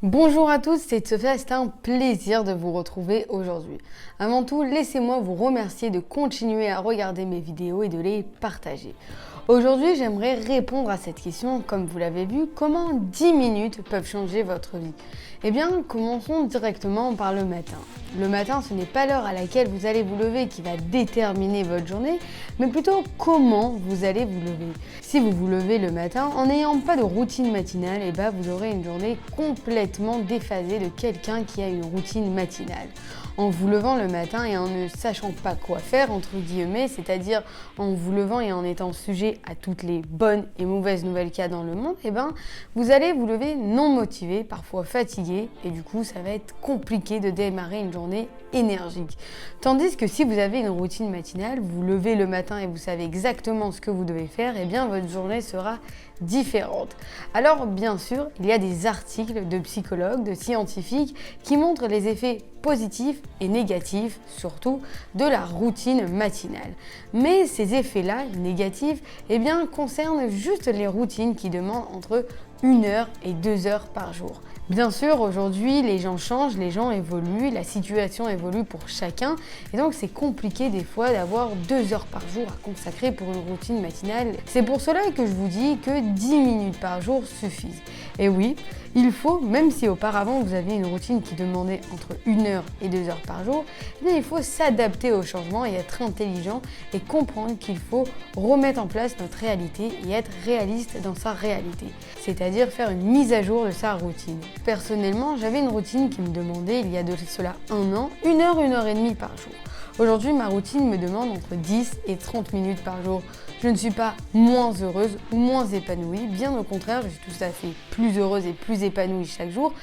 Bonjour à tous, c'est Sophia, c'est un plaisir de vous retrouver aujourd'hui. Avant tout, laissez-moi vous remercier de continuer à regarder mes vidéos et de les partager. Aujourd'hui, j'aimerais répondre à cette question, comme vous l'avez vu, comment 10 minutes peuvent changer votre vie? Eh bien, commençons directement par le matin. Le matin, ce n'est pas l'heure à laquelle vous allez vous lever qui va déterminer votre journée, mais plutôt comment vous allez vous lever. Si vous vous levez le matin en n'ayant pas de routine matinale, eh bien, vous aurez une journée complètement déphasée de quelqu'un qui a une routine matinale. En vous levant le matin et en ne sachant pas quoi faire, entre guillemets, c'est-à-dire en vous levant et en étant sujet à toutes les bonnes et mauvaises nouvelles qu'il y a dans le monde, eh ben, vous allez vous lever non motivé, parfois fatigué, et du coup, ça va être compliqué de démarrer une journée énergique. Tandis que si vous avez une routine matinale, vous levez le matin et vous savez exactement ce que vous devez faire, eh bien, votre journée sera différente. Alors, bien sûr, il y a des articles de psychologues, de scientifiques qui montrent les effets positifs et négatifs, surtout, de la routine matinale. Mais ces effets-là, négatifs, eh bien, concernent juste les routines qui demandent entre 1 heure et 2 heures par jour. Bien sûr, aujourd'hui, les gens changent, les gens évoluent, la situation évolue pour chacun, et donc c'est compliqué des fois d'avoir 2 heures par jour à consacrer pour une routine matinale. C'est pour cela que je vous dis que 10 minutes par jour suffisent. Et oui, il faut, même si auparavant vous aviez une routine qui demandait entre 1 heure et 2 heures par jour, eh bien, il faut s'adapter au changement et être intelligent et comprendre qu'il faut remettre en place notre réalité et être réaliste dans sa réalité, c'est-à-dire faire une mise à jour de sa routine. Personnellement, j'avais une routine qui me demandait, il y a de cela 1 an, 1 heure, 1 heure et demie par jour. Aujourd'hui, ma routine me demande entre 10 et 30 minutes par jour. Je ne suis pas moins heureuse ou moins épanouie, bien au contraire, je suis tout à fait plus heureuse et plus épanouie chaque jour,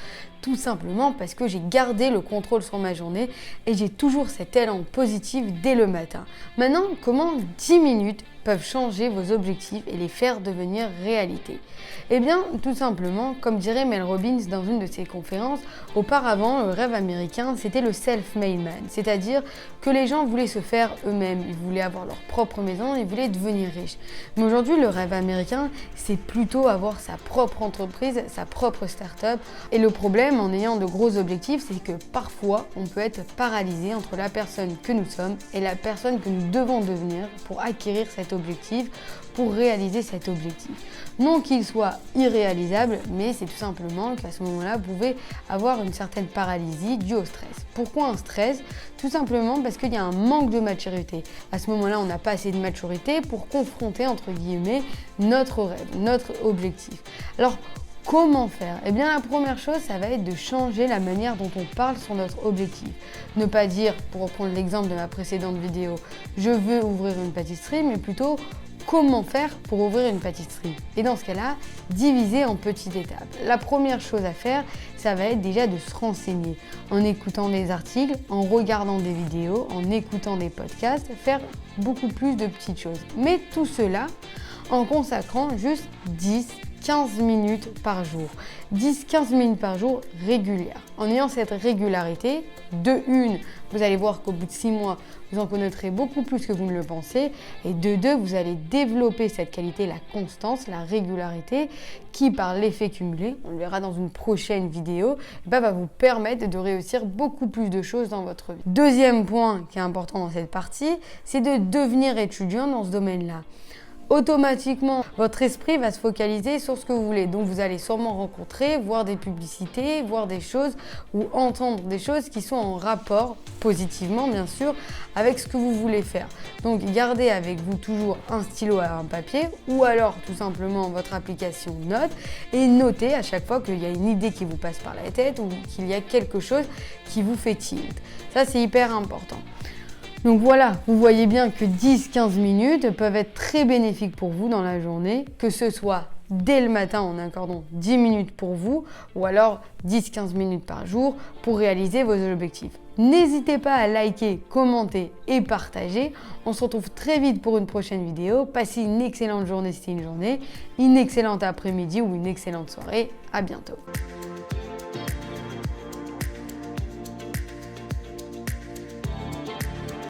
tout simplement parce que j'ai gardé le contrôle sur ma journée et j'ai toujours cet élan positif dès le matin. Maintenant, comment 10 minutes peuvent changer vos objectifs et les faire devenir réalité? Eh bien, tout simplement, comme dirait Mel Robbins dans une de ses conférences, auparavant, le rêve américain, c'était le self-made man, c'est-à-dire que les gens voulaient se faire eux-mêmes, ils voulaient avoir leur propre maison, ils voulaient devenir riches. Mais aujourd'hui, le rêve américain, c'est plutôt avoir sa propre entreprise, sa propre start-up. Et le problème, en ayant de gros objectifs, c'est que parfois, on peut être paralysé entre la personne que nous sommes et la personne que nous devons devenir pour acquérir cet objectif, pour réaliser cet objectif. Non qu'il soit irréalisable, mais c'est tout simplement qu'à ce moment-là, vous pouvez avoir une certaine paralysie due au stress. Pourquoi un stress? Tout simplement parce qu'il y a un manque de maturité. À ce moment-là, on n'a pas assez de maturité pour confronter, entre guillemets, notre rêve, notre objectif. Alors, comment faire? Eh bien, la première chose, ça va être de changer la manière dont on parle sur notre objectif. Ne pas dire, pour reprendre l'exemple de ma précédente vidéo, je veux ouvrir une pâtisserie, mais plutôt comment faire pour ouvrir une pâtisserie. Et dans ce cas-là, diviser en petites étapes. La première chose à faire, ça va être déjà de se renseigner en écoutant des articles, en regardant des vidéos, en écoutant des podcasts, faire beaucoup plus de petites choses. Mais tout cela en consacrant juste 10-15 minutes par jour. 10-15 minutes par jour régulières. En ayant cette régularité, de une, vous allez voir qu'au bout de 6 mois, vous en connaîtrez beaucoup plus que vous ne le pensez. Et de deux, vous allez développer cette qualité, la constance, la régularité, qui par l'effet cumulé, on le verra dans une prochaine vidéo, va vous permettre de réussir beaucoup plus de choses dans votre vie. Deuxième point qui est important dans cette partie, c'est de devenir étudiant dans ce domaine-là. Automatiquement, votre esprit va se focaliser sur ce que vous voulez. Donc, vous allez sûrement rencontrer, voir des publicités, voir des choses ou entendre des choses qui sont en rapport, positivement bien sûr, avec ce que vous voulez faire. Donc, gardez avec vous toujours un stylo et un papier ou alors tout simplement votre application Notes et notez à chaque fois qu'il y a une idée qui vous passe par la tête ou qu'il y a quelque chose qui vous fait tilt. Ça, c'est hyper important. Donc voilà, vous voyez bien que 10-15 minutes peuvent être très bénéfiques pour vous dans la journée, que ce soit dès le matin en accordant 10 minutes pour vous ou alors 10-15 minutes par jour pour réaliser vos objectifs. N'hésitez pas à liker, commenter et partager. On se retrouve très vite pour une prochaine vidéo. Passez une excellente journée si c'est une journée, une excellente après-midi ou une excellente soirée. À bientôt.